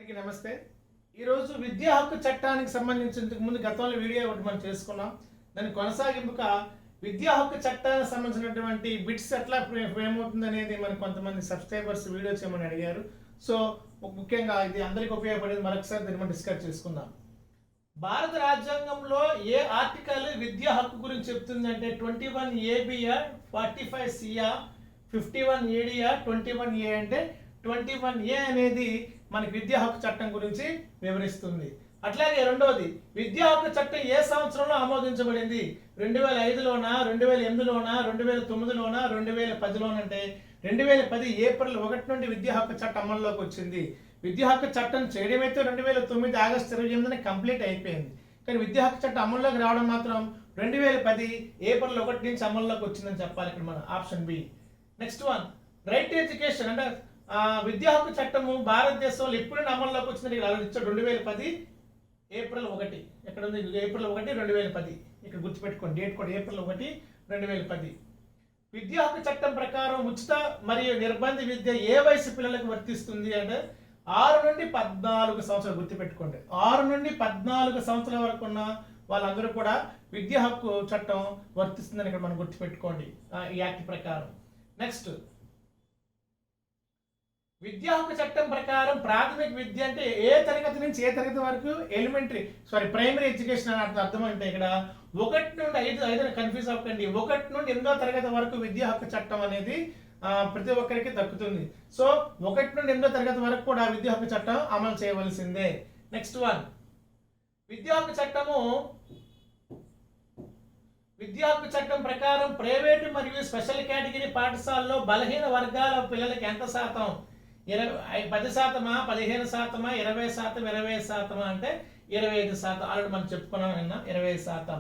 అందరికీ నమస్తే. ఈరోజు విద్యా హక్కు చట్టానికి సంబంధించి ఇంతకు ముందు గతంలో వీడియో ఒకటి మనం చేసుకున్నాం. దాని కొనసాగింపుగా విద్యా హక్కు చట్టానికి సంబంధించినటువంటి బిట్స్ ఎట్లా ఫ్రేమ్ అవుతుంది అనేది మనకు కొంతమంది సబ్స్క్రైబర్స్ వీడియో చేయమని అడిగారు. సో ముఖ్యంగా ఇది అందరికీ ఉపయోగపడేది. మరొకసారి దీన్ని మనం డిస్కస్ చేసుకుందాం. భారత రాజ్యాంగంలో ఏ ఆర్టికల్ విద్యా హక్కు గురించి చెప్తుందంటే 21AB 45C 51AD 21A అంటే 21A అనేది మనకి విద్యా హక్కు చట్టం గురించి వివరిస్తుంది. అట్లాగే రెండవది, విద్యా హక్కు చట్టం ఏ సంవత్సరంలో ఆమోదించబడింది? 2005లోనా, 2008లోనా, 2009లోనా, 2010లోనా అంటే 2010 ఏప్రిల్ 1 నుండి విద్యా హక్కు చట్టం అమల్లోకి వచ్చింది. విద్యా హక్కు చట్టం చేయడం అయితే 2009 ఆగస్టు 28న కంప్లీట్ అయిపోయింది. కానీ విద్యా హక్కు చట్టం అమల్లోకి రావడం మాత్రం 2010 ఏప్రిల్ 1 నుంచి అమల్లోకి వచ్చిందని చెప్పాలి. ఇక్కడ మన option B. Next one, right to education అంటే విద్యా హక్కు చట్టము భారతదేశంలో ఎప్పుడు అమల్లోకి వచ్చిందని ఇక్కడ ఇచ్చాడు. 2010 ఏప్రిల్ 1. ఎక్కడ ఉంది? ఏప్రిల్ 1 2010. ఇక్కడ గుర్తుపెట్టుకోండి, డేట్ కూడా ఏప్రిల్ 1 2010. విద్యా హక్కు చట్టం ప్రకారం ఉచిత మరియు నిర్బంధ విద్య ఏ వయసు పిల్లలకు వర్తిస్తుంది అంటే 6 నుండి 14 సంవత్సరాలు. గుర్తుపెట్టుకోండి, 6 నుండి 14 సంవత్సరాల వరకు ఉన్న వాళ్ళందరూ కూడా విద్యా హక్కు చట్టం వర్తిస్తుందని ఇక్కడ మనం గుర్తుపెట్టుకోండి ఈ యాక్ట్ ప్రకారం. నెక్స్ట్, విద్యా హక్కు చట్టం ప్రకారం ప్రాథమిక విద్య అంటే ఏ తరగతి నుంచి ఏ తరగతి వరకు? ప్రైమరీ ఎడ్యుకేషన్ అని అర్థం. అంటే ఇక్కడ 1 నుండి 5 కన్ఫ్యూజ్ అవ్వకండి. 1 నుండి 8వ తరగతి వరకు విద్యా హక్కు చట్టం అనేది ప్రతి ఒక్కరికి దక్కుతుంది. సో 1 నుండి 8వ తరగతి వరకు కూడా విద్యా హక్కు చట్టం అమలు చేయవలసిందే. నెక్స్ట్ వన్, విద్యా హక్కు చట్టం ప్రకారం ప్రైవేటు మరియు స్పెషల్ కేటగిరీ పాఠశాలలో బలహీన వర్గాల పిల్లలకి ఎంత శాతం? 10%, 15%, 20%, 20% అంటే 25%. ఆల్రెడీ మనం చెప్పుకున్నాం నిన్న, 20%.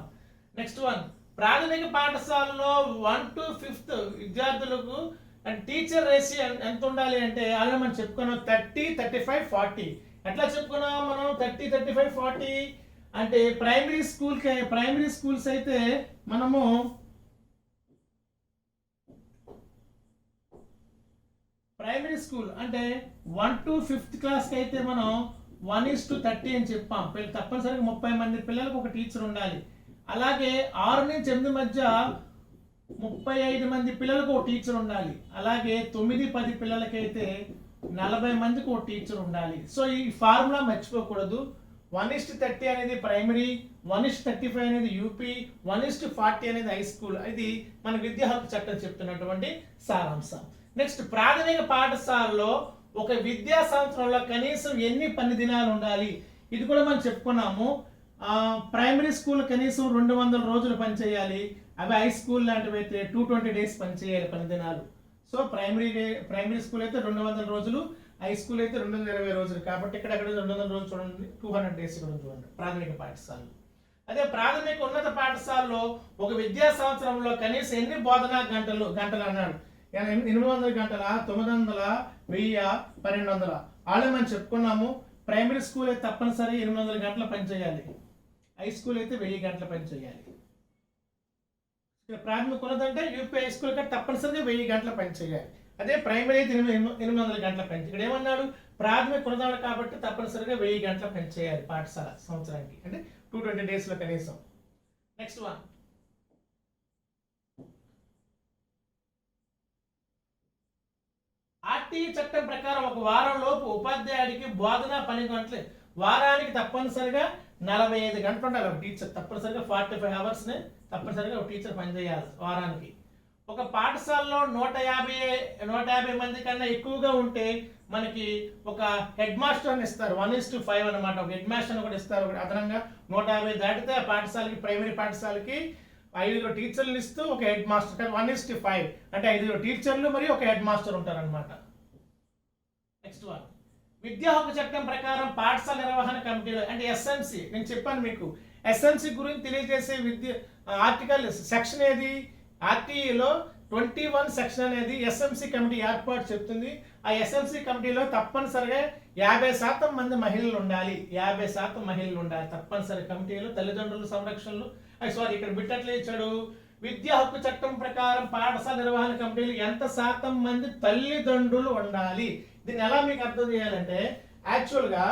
నెక్స్ట్ వన్, ప్రాథమిక పాఠశాలలో 1 to 5th విద్యార్థులకు టీచర్ రేషియో ఎంత ఉండాలి అంటే ఆల్రెడీ మనం చెప్పుకున్నాం 30, 35, 40. ఎట్లా చెప్పుకున్నాం మనం 30, 35, 40 అంటే ప్రైమరీ స్కూల్స్ అయితే మనము ప్రైమరీ స్కూల్ అంటే 1 to 5th క్లాస్కి అయితే మనం 1:30 అని చెప్పాం. తప్పనిసరిగా 30 మంది పిల్లలకు ఒక టీచర్ ఉండాలి. అలాగే 6 నుంచి 8 మధ్య 35 మంది పిల్లలకు ఒక టీచర్ ఉండాలి. అలాగే 9, 10 పిల్లలకైతే 40 మందికి ఒక టీచర్ ఉండాలి. సో ఈ ఫార్ములా మర్చిపోకూడదు. 1:30 అనేది ప్రైమరీ, 1:35 అనేది యూపీ, 1:40 అనేది హై స్కూల్. ఇది మన విద్యా హక్కు చట్టం చెప్తున్నటువంటి సారాంశం. నెక్స్ట్, ప్రాథమిక పాఠశాలలో ఒక విద్యా సంవత్సరంలో కనీసం ఎన్ని పని దినాలు ఉండాలి? ఇది కూడా మనం చెప్పుకున్నాము. ప్రైమరీ స్కూల్ కనీసం 200 రోజులు పనిచేయాలి. అవి హై స్కూల్ లాంటివి అయితే 220 డేస్ పనిచేయాలి పని దినాలు. సో ప్రైమరీ స్కూల్ అయితే 200 రోజులు, హై స్కూల్ అయితే 220 రోజులు. కాబట్టి ఇక్కడ 200 రోజులు చూడండి, 200 డేస్ కూడా చూడండి ప్రాథమిక పాఠశాలలో. అదే ప్రాథమిక ఉన్నత పాఠశాలలో ఒక విద్యా సంవత్సరంలో కనీసం ఎన్ని బోధనా గంటలు అన్నాడు? 800 గంటల, 900, 1000, 1200. ఆల్రెడీ మనం చెప్పుకున్నాము. ప్రైమరీ స్కూల్ అయితే తప్పనిసరి 800 గంటల పనిచేయాలి. హై స్కూల్ అయితే 1000 గంటల పనిచేయాలి. ప్రాథమిక ఉన్నదంటే యూపీ హై స్కూల్ అయితే తప్పనిసరిగా 1000 గంటల పనిచేయాలి. అదే ప్రైమరీ అయితే 800 గంటల పని. ఇక్కడ ఏమన్నాడు? ప్రాథమిక ఉన్నదాడు కాబట్టి తప్పనిసరిగా 1000 గంటల పనిచేయాలి పాఠశాల సంవత్సరానికి, అంటే 220 డేస్లో కనీసం. నెక్స్ట్ వన్, ఆర్టీఈ చట్టం ప్రకారం ఒక వారం లోపు ఉపాధ్యాయుడికి బోధనా పని గంటలు వారానికి తప్పనిసరిగా 45 గంటలు ఉండాలి. ఒక టీచర్ తప్పనిసరిగా 45 hours తప్పనిసరిగా ఒక టీచర్ పనిచేయాలి వారానికి. ఒక పాఠశాలలో 150 మంది కన్నా ఎక్కువగా ఉంటే మనకి ఒక హెడ్ మాస్టర్ని ఇస్తారు. 1:5 అనమాట. ఒక హెడ్ మాస్టర్ని కూడా ఇస్తారు. అదనంగా 150 దాటితే ఆ పాఠశాలకి, ప్రైమరీ పాఠశాలకి 5 టీచర్లు ఇస్తూ ఒక హెడ్ మాస్టర్. 1:5 అంటే 5 టీచర్లు మరియు ఒక హెడ్ మాస్టర్ ఉంటారనమాట. నెక్స్ట్ వన్, విద్యా హక్కు చట్టం ప్రకారం పాఠశాల నిర్వహణ కమిటీలో అంటే ఎస్ఎంసి. నేను చెప్పాను మీకు ఎస్ఎంసి గురించి తెలియజేసే ఆర్టికల్ సెక్షన్ ఏది? ఆర్టీఈలో 21 సెక్షన్ అనేది ఎస్ఎంసి కమిటీ ఏర్పాటు చెప్తుంది. ఆ ఎస్ఎంసి కమిటీలో తప్పనిసరిగా 50% మంది మహిళలు ఉండాలి. 50% మహిళలు ఉండాలి తప్పనిసరి కమిటీలో. తల్లిదండ్రుల సంరక్షణలు ఇక్కడ బిట్టట్లే ఇచ్చాడు. విద్యా హక్కు చట్టం ప్రకారం పాఠశాల నిర్వహణ కమిటీలు ఎంత శాతం మంది తల్లిదండ్రులు ఉండాలి? దీన్ని ఎలా మీకు అర్థం చేయాలంటే యాక్చువల్గా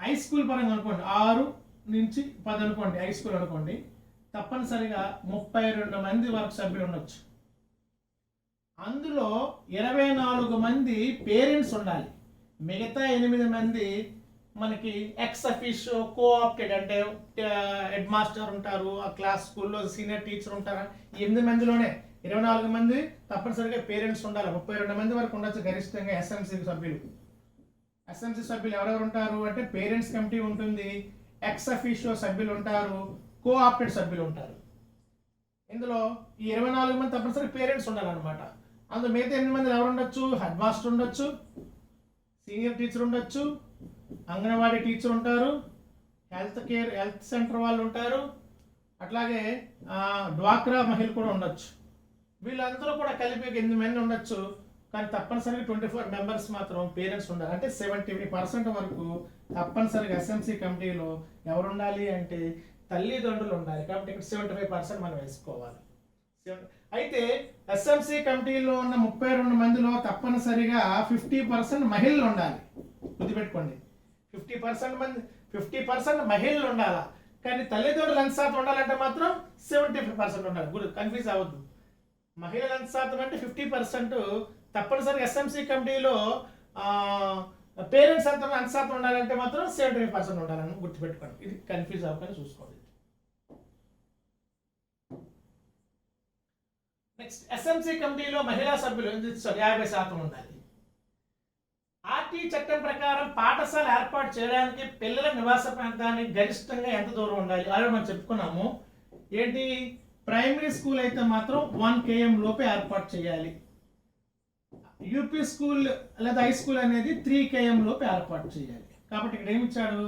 హై స్కూల్ పరంగా అనుకోండి 6 నుంచి 10 అనుకోండి, హై స్కూల్ అనుకోండి, తప్పనిసరిగా 32 మంది వరకు సభ్యులు ఉండొచ్చు. అందులో 24 మంది పేరెంట్స్ ఉండాలి. మిగతా 8 మంది మనకి ఎక్స్ అఫీషియో కోఆప్టెడ్, అంటే హెడ్ మాస్టర్ ఉంటారు, ఆ క్లాస్ స్కూల్లో సీనియర్ టీచర్ ఉంటారు. ఈ 8 మందిలోనే 24 మంది తప్పనిసరిగా పేరెంట్స్ ఉండాలి. 32 మంది వరకు ఉండొచ్చు గరిష్టంగా ఎస్ఎంసీ సభ్యులు. ఎస్ఎంసీ సభ్యులు ఎవరెవరు ఉంటారు అంటే పేరెంట్స్ కమిటీ ఉంటుంది, ఎక్స్ అఫీషియో సభ్యులు ఉంటారు, కోఆప్టెడ్ సభ్యులు ఉంటారు. ఇందులో ఈ 24 మంది తప్పనిసరిగా పేరెంట్స్ ఉండాలన్నమాట. అందులో మిగతా 8 మంది ఎవరు ఉండొచ్చు? హెడ్ మాస్టర్ ఉండొచ్చు, సీనియర్ టీచర్ ఉండొచ్చు, అంగన్వాడీ టీచర్ ఉంటారు, హెల్త్ సెంటర్ వాళ్ళు ఉంటారు, అట్లాగే డ్వాక్రా మహిళలు కూడా ఉండొచ్చు. వీళ్ళందరూ కూడా కలిపి 8 మంది ఉండొచ్చు. కానీ తప్పనిసరిగా 24 మెంబర్స్ మాత్రం పేరెంట్స్ ఉండాలి. అంటే 70% వరకు తప్పనిసరిగా ఎస్ఎంసీ కమిటీలో ఎవరు ఉండాలి అంటే తల్లిదండ్రులు ఉండాలి. కాబట్టి ఇక్కడ 75% మనం వేసుకోవాలి. అయితే ఎస్ఎంసీ కమిటీలో ఉన్న 32 మందిలో తప్పనిసరిగా 50% మహిళలు ఉండాలి. గుర్తుపెట్టుకోండి, 50% మహిళలు ఉండాలా. కానీ తల్లిదండ్రులు ఎంత శాతం ఉండాలంటే మాత్రం 75% ఉండాలి. గుడ్, కన్ఫ్యూజ్ అవ్వద్దు. మహిళలు ఎంత శాతం అంటే 50%, తప్పనిసరిగా ఎస్ఎంసీ కమిటీలో పేరెంట్స్ ఎంత శాతం ఉండాలంటే మాత్రం 75% ఉండాలని గుర్తుపెట్టుకోండి. ఇది కన్ఫ్యూజ్ అవ్వకుండా చూసుకోండి. నెక్స్ట్, ఎస్ఎంసీ కమిటీలో మహిళా సభ్యులు 50% ఉండాలి. ఆర్టీ చట్టం ప్రకారం పాఠశాల ఏర్పాటు చేయడానికి పిల్లల నివాస ప్రాంతానికి గరిష్టంగా ఎంత దూరం ఉండాలి? అలా మనం చెప్పుకున్నాము. ఏంటి, ప్రైమరీ స్కూల్ అయితే మాత్రం 1 km లోపే ఏర్పాటు చేయాలి. యూపీ స్కూల్ లేదా హై స్కూల్ అనేది 3 km లోపే ఏర్పాటు చేయాలి. కాబట్టి ఇక్కడ ఏమి ఇచ్చాడు?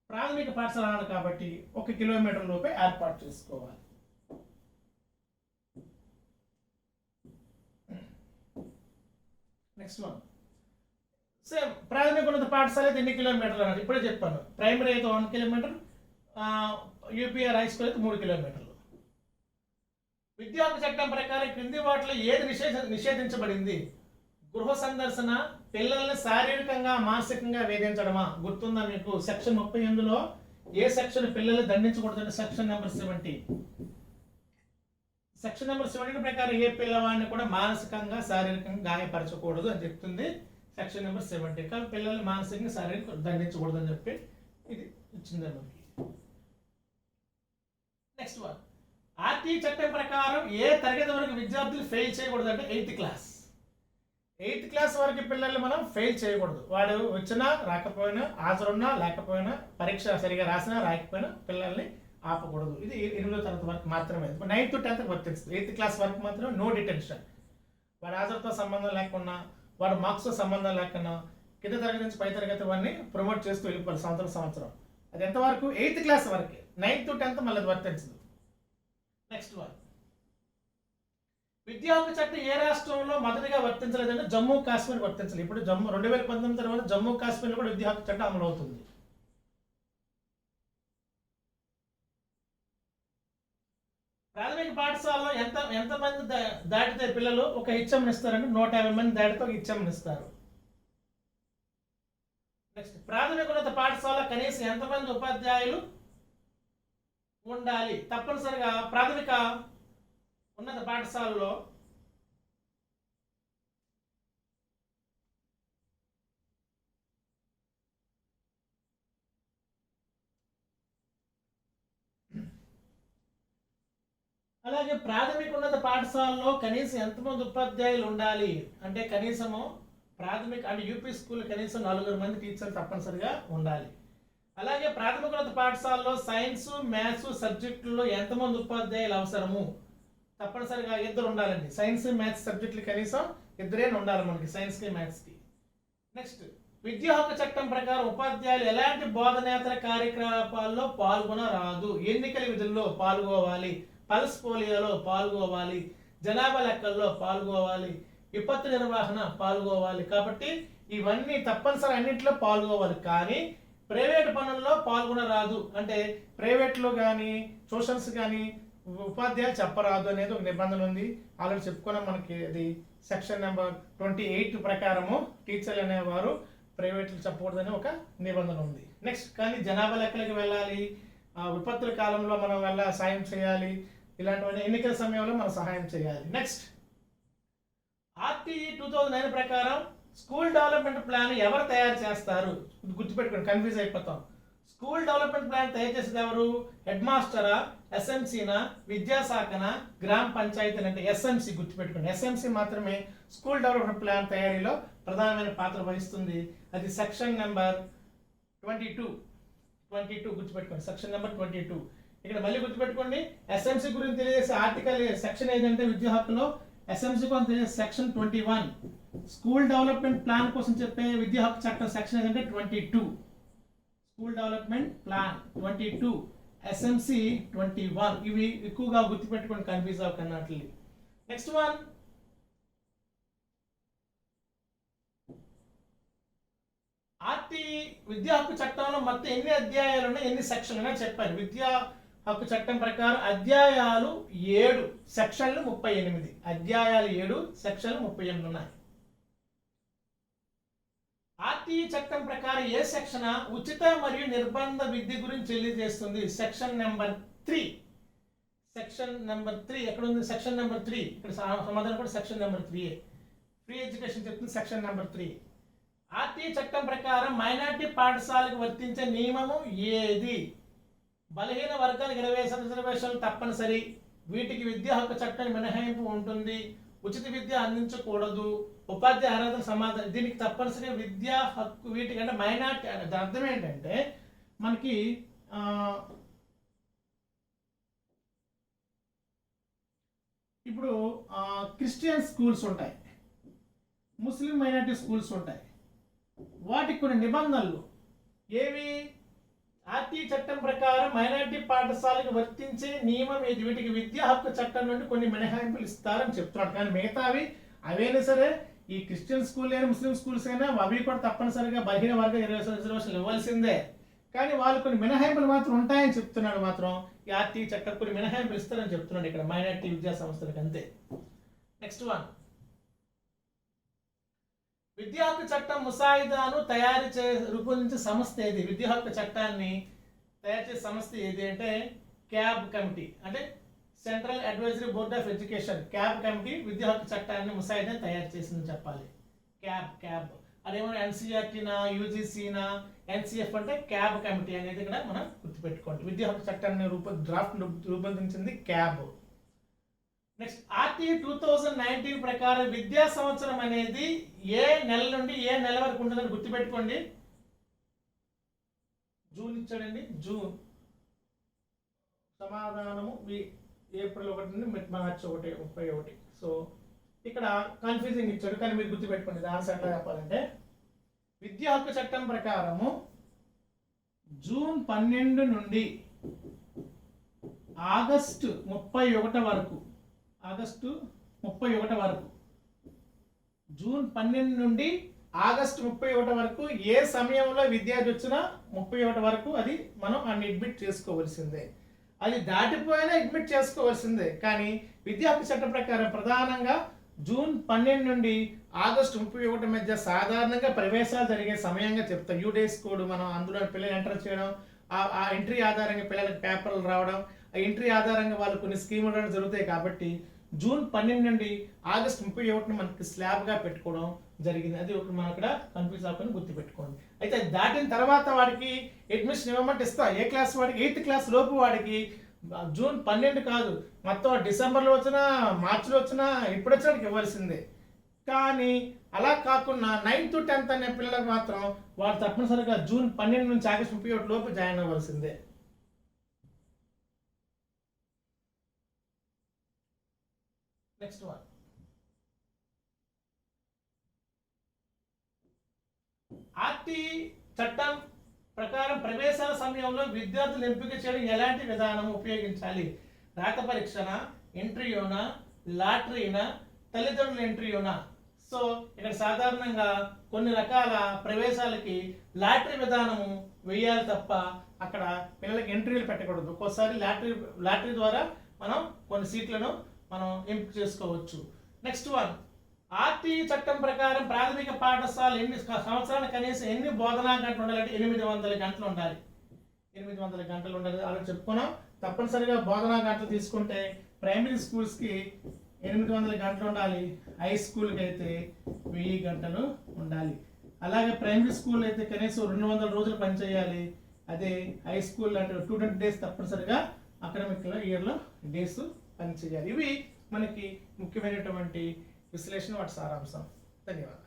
ప్రాథమిక పాఠశాల కాబట్టి 1 కిలోమీటర్ లోపే ఏర్పాటు చేసుకోవాలి. నెక్స్ట్ వన్, సేమ్ ప్రాథమిక ఉన్నత పాఠశాల అయితే ఎన్ని కిలోమీటర్లు అన్నది ఇప్పుడే చెప్పాను. ప్రైమరీ అయితే 1 కిలోమీటర్, యూపీఆర్ హై స్కూల్ అయితే 3 కిలోమీటర్లు. విద్యా హక్కు చట్టం ప్రకారం క్రింది వాటిలో ఏది నిషేధించబడింది? గృహ సందర్శన, పిల్లల్ని శారీరకంగా మానసికంగా వేధించడమా? గుర్తుందా మీకు? సెక్షన్ 38లో ఏ సెక్షన్ పిల్లల్ని దండించకూడదంటే సెక్షన్ నెంబర్ 70. సెక్షన్ నెంబర్ 70 ప్రకారం ఏ పిల్లవాడిని కూడా మానసికంగా శారీరకంగా గాయపరచకూడదు అని చెప్తుంది సెక్షన్ నెంబర్ 70. కానీ పిల్లల్ని మానసికంగా శారీరకంగా దండించకూడదు అని చెప్పి ఇది ఇచ్చింది మనకి. నెక్స్ట్ వన్, ఆర్టీ చట్టం ప్రకారం ఏ తరగతి వరకు విద్యార్థులు ఫెయిల్ చేయకూడదు అంటే 8th క్లాస్. 8th క్లాస్ వరకు పిల్లల్ని మనం ఫెయిల్ చేయకూడదు. వాడు వచ్చినా రాకపోయినా, హాజరున్నా లేకపోయినా, పరీక్ష సరిగా రాసినా రాకపోయినా పిల్లల్ని ఆపకూడదు. ఇది 8వ తరగతి వరకు మాత్రమే. 9th to 10th వర్తిస్తుంది. 8th క్లాస్ వరకు మాత్రం నో డిటెన్షన్. వాడు హాజరుతో సంబంధం లేకున్నా, వాడు మార్క్స్తో సంబంధం లేకున్నా, కింద తరగతి నుంచి పై తరగతి వాడిని ప్రమోట్ చేస్తూ వెళ్ళిపోవాలి సంవత్సరం. అది ఎంతవరకు? 8th క్లాస్ వరకే. 9th to 10th మళ్ళీ వర్తించదు. నెక్స్ట్ వన్, విద్యా హక్కు చట్టం ఏ రాష్ట్రంలో మొదటిగా వర్తించలేదంటే జమ్మూ కాశ్మీర్ వర్తించలేదు. ఇప్పుడు 2019 తర్వాత జమ్మూ కాశ్మీర్లో కూడా విద్యా హక్కు చట్టం అమలు అవుతుంది. ప్రాథమిక పాఠశాలలో ఎంతమంది దాటితే పిల్లలు ఒక హెచ్ఎంని ఇస్తారంటే 150 మంది దాటితే ఒక హెచ్ఎంని ఇస్తారు. నెక్స్ట్, ప్రాథమిక ఉన్నత పాఠశాల కనీసం ఎంతమంది ఉపాధ్యాయులు ఉండాలి? తప్పనిసరిగా ప్రాథమిక ఉన్నత పాఠశాలలో అలాగే ప్రాథమిక ఉన్నత పాఠశాలలో కనీసం ఎంతమంది ఉపాధ్యాయులు ఉండాలి అంటే కనీసము ప్రాథమిక అంటే యూపీ స్కూల్ కనీసం 4 మంది టీచర్లు తప్పనిసరిగా ఉండాలి. అలాగే ప్రాథమిక ఉన్నత పాఠశాలలో సైన్స్, మ్యాథ్స్ సబ్జెక్టుల్లో ఎంతమంది ఉపాధ్యాయులు అవసరము? తప్పనిసరిగా 2 ఉండాలండి. సైన్స్, మ్యాథ్స్ సబ్జెక్టులు కనీసం 2 ఉండాలి మనకి, సైన్స్కి మ్యాథ్స్కి. నెక్స్ట్, విద్యా హక్కు చట్టం ప్రకారం ఉపాధ్యాయులు ఎలాంటి బోధనేతర కార్యకలాపాల్లో పాల్గొనరాదు? ఎన్నికల విధుల్లో పాల్గొవాలి, పల్స్ పోలియోలో పాల్గొవాలి, జనాభా లెక్కల్లో పాల్గొవాలి, విపత్తు నిర్వహణ పాల్గొవాలి. కాబట్టి ఇవన్నీ తప్పనిసరి అన్నింటిలో పాల్గొవాలి. కానీ ప్రైవేట్ పనుల్లో పాల్గొనరాదు. అంటే ప్రైవేట్లో కానీ, ట్యూషన్స్ కానీ, ఉపాధ్యాయులు చెప్పరాదు అనేది ఒక నిబంధన ఉంది. ఆల్రెడీ చెప్పుకున్నాం. మనకి అది సెక్షన్ నెంబర్ 28 ప్రకారము టీచర్లు అనేవారు ప్రైవేట్లు చెప్పకూడదని ఒక నిబంధన ఉంది. నెక్స్ట్, కానీ జనాభా లెక్కలకి వెళ్ళాలి, విపత్తుల కాలంలో మనం సాయం చేయాలి, ఇలాంటివన్నీ ఎన్నికల సమయంలో మనం సహాయం చేయాలి. నెక్స్ట్, RTE 2009 ప్రకారం స్కూల్ డెవలప్మెంట్ ప్లాన్ ఎవరు తయారు చేస్తారు? గుర్తుపెట్టుకోండి, కన్ఫ్యూజ్ అయిపోతాం. స్కూల్ డెవలప్మెంట్ ప్లాన్ తయారు చేసేది ఎవరు? హెడ్ మాస్టరా, SMCనా, విద్యాశాఖనా, గ్రామ పంచాయతీ? అంటే SMC గుర్తుపెట్టుకోండి. SMC మాత్రమే స్కూల్ డెవలప్మెంట్ ప్లాన్ తయారీలో ప్రధానమైన పాత్ర వహిస్తుంది. అది సెక్షన్ నెంబర్ 22 గుర్తుపెట్టుకోండి. Section number 22. ఇక్కడ మళ్ళీ గుర్తుపెట్టుకోండి, SMC గురించి తెలియజేసే ఆర్టికల్ సెక్షన్ ఏదంటే విద్యా హక్కులో SMC కోసం తెలియజేసే సెక్షన్ 21. స్కూల్ డెవలప్మెంట్ ప్లాన్ కోసం చెప్పే విద్యా హక్కు చట్టం సెక్షన్ ఏదంటే 22. School development plan 22, SMC 21. ఇవి ఎక్కువగా గుర్తుపెట్టుకోండి, కన్ఫ్యూజ్ అవ్వకన్నట్లు. నెక్స్ట్ వన్, RTE విద్యా హక్కు చట్టంలో మొత్తం ఎన్ని అధ్యాయాలు ఉన్నాయి, ఎన్ని సెక్షన్లు ఉన్నాయి చెప్పారు. విద్యా హక్కు చట్టం ప్రకారం అధ్యాయాలు 7, సెక్షన్లు 38. అధ్యాయాలు 7, సెక్షన్లు 38 ఉన్నాయి. RTE చట్టం ప్రకారం ఏ సెక్షన్ ఉచిత మరియు నిర్బంధ విద్య గురించి తెలియజేస్తుంది? Section number 3. సెక్షన్ నెంబర్ 3 ఎక్కడ ఉంది? Section number 3. ఇక్కడ సమాధానం కూడా సెక్షన్ నెంబర్ 3. ఫ్రీ ఎడ్యుకేషన్ చెప్తుంది సెక్షన్ నెంబర్ 3. RTE చట్టం ప్రకారం మైనారిటీ పాఠశాలకు వర్తించే నియమము ఏది? బలహీన వర్గాలకు 20% రిజర్వేషన్లు తప్పనిసరి. వీటికి విద్యా హక్కు చట్టం మినహాయింపు ఉంటుంది. ఉచిత విద్య అందించకూడదు. ఉపాధ్యాయ అర్హత సమాధానం. దీనికి తప్పనిసరిగా విద్యా హక్కు. వీటికంటే మైనార్టీ దాని అర్థం ఏంటంటే మనకి ఇప్పుడు క్రిస్టియన్ స్కూల్స్ ఉంటాయి, ముస్లిం మైనారిటీ స్కూల్స్ ఉంటాయి. వాటికి కొన్ని నిబంధనలు ఏవి? RTE చట్టం ప్రకారం మైనారిటీ పాఠశాలకు వర్తించే నియమం ఏది? వీటికి విద్యా హక్కు చట్టం నుండి కొన్ని మినహాయింపులు ఇస్తారని చెప్తున్నాడు. కానీ మిగతావి అవైనా సరే, ఈ క్రిస్టియన్ స్కూల్ అయినా ముస్లిం స్కూల్స్ అయినా అవి కూడా తప్పనిసరిగా బలహీన వర్గ 20% రిజర్వేషన్లు ఇవ్వాల్సిందే. కానీ వాళ్ళు కొన్ని మినహాయింపులు మాత్రం ఉంటాయని చెప్తున్నాడు. మాత్రం ఈ RTE చట్టం కొన్ని మినహాయింపులు ఇస్తారని చెప్తున్నాడు ఇక్కడ మైనారిటీ విద్యా సంస్థలకు, అంతే. నెక్స్ట్ వన్, విద్యా హక్కు చట్టం ముసాయిదాను రూపొందించే సంస్థ ఏది? విద్యా హక్కు చట్టాన్ని తయారు చేసే సంస్థ ఏది అంటే క్యాబ్ కమిటీ, అంటే central advisory board of education. Cab committee విద్యా హక్కు చట్టాన్ని ముసాయిదాన్ని తయారు చేసిందని చెప్పాలి. క్యాబ్ అదేమో NCERTనా, UGCనా, NCF అంటే క్యాబ్ కమిటీ అనేది ఇక్కడ మనం గుర్తుపెట్టుకోండి. విద్యా హక్కు చట్టాన్ని డ్రాఫ్ట్ రూపొందించింది క్యాబ్. నెక్స్ట్, RTE 2019 ప్రకారం విద్యా సంవత్సరం అనేది ఏ నెల నుండి ఏ నెల వరకు ఉంటుందని గుర్తుపెట్టుకోండి. జూన్ ఇచ్చాడండి, జూన్. సమాధానము ఏప్రిల్ 1 నుండి మార్చి 1, 31. సో ఇక్కడ కన్ఫ్యూజింగ్ ఇచ్చాడు, కానీ మీరు గుర్తుపెట్టుకోండి ఆన్సర్ ఎట్లా చెప్పాలంటే విద్యా హక్కు చట్టం ప్రకారము జూన్ 12 నుండి ఆగస్టు 31 వరకు, జూన్ 12 నుండి ఆగస్టు 31 వరకు ఏ సమయంలో విద్యార్థి వచ్చినా 31 వరకు అది మనం అన్ని అడ్మిట్ చేసుకోవాల్సిందే. అది దాటిపోయినా అడ్మిట్ చేసుకోవాల్సిందే. కానీ విద్యా హక్కు చట్టం ప్రకారం ప్రధానంగా జూన్ 12 నుండి ఆగస్టు 31 మధ్య సాధారణంగా ప్రవేశాలు జరిగే సమయంగా చెప్తాం. యూడేస్ కోడ్ మనం అందులో పిల్లలు ఎంటర్ చేయడం, ఆ ఎంట్రీ ఆధారంగా పిల్లలకు పేపర్లు రావడం, ఆ ఎంట్రీ ఆధారంగా వాళ్ళు కొన్ని స్కీములు జరుగుతాయి. కాబట్టి జూన్ 12 నుండి ఆగస్టు 31 మనకి స్లాబ్గా పెట్టుకోవడం జరిగింది. అది ఒకటి మనం ఇక్కడ కన్ఫ్యూజ్ అవ్వకుండా గుర్తుపెట్టుకోండి. అయితే దాటిన తర్వాత వాడికి అడ్మిషన్ ఇవ్వమంటే ఇస్తా. ఏ క్లాస్ వాడికి? 8th క్లాస్ లోపు వాడికి జూన్ 12 కాదు, మొత్తం డిసెంబర్లో వచ్చినా మార్చిలో వచ్చినా ఇప్పుడు వచ్చినకి ఇవ్వాల్సిందే. కానీ అలా కాకుండా 9th to 10th అనే పిల్లలకు మాత్రం వాడు తప్పనిసరిగా జూన్ 12 నుంచి ఆగస్టు 31 లోపు జాయిన్ అవ్వాల్సిందే. నెక్స్ట్ వన్, RTE చట్టం ప్రకారం ప్రవేశాల సమయంలో విద్యార్థులు ఎంపిక చేయడం ఎలాంటి విధానం ఉపయోగించాలి? రాత పరీక్షనా, ఇంటర్వ్యూనా, లాటరీనా, తల్లిదండ్రుల ఇంటర్వ్యూనా? సో ఇక్కడ సాధారణంగా కొన్ని రకాల ప్రవేశాలకి లాటరీ విధానము వేయాలి తప్ప అక్కడ పిల్లలకి ఇంటర్వ్యూలు పెట్టకూడదు. ఒక్కోసారి లాటరీ ద్వారా మనం కొన్ని సీట్లను మనం ఎంపిక చేసుకోవచ్చు. నెక్స్ట్ వన్, ఆర్టీఈ చట్టం ప్రకారం ప్రాథమిక పాఠశాల సంవత్సరానికి కనీసం ఎన్ని బోధనా గంటలు ఉండాలంటే 800 గంటలు ఉండాలి. 800 గంటలు ఉండాలి ఆల్రెడీ చెప్పుకున్నాం. తప్పనిసరిగా బోధనా గంటలు తీసుకుంటే ప్రైమరీ స్కూల్స్కి 800 గంటలు ఉండాలి, హై స్కూల్కి అయితే 1000 గంటలు ఉండాలి. అలాగే ప్రైమరీ స్కూల్ అయితే కనీసం 200 రోజులు పనిచేయాలి. అదే హై స్కూల్ అంటే 220 డేస్ తప్పనిసరిగా అకాడమిక్ ఇయర్లో డేస్ పనిచేయాలి. ఇవి మనకి ముఖ్యమైనటువంటి విశ్లేషణ, వాటి సారాంశం. ధన్యవాదాలు.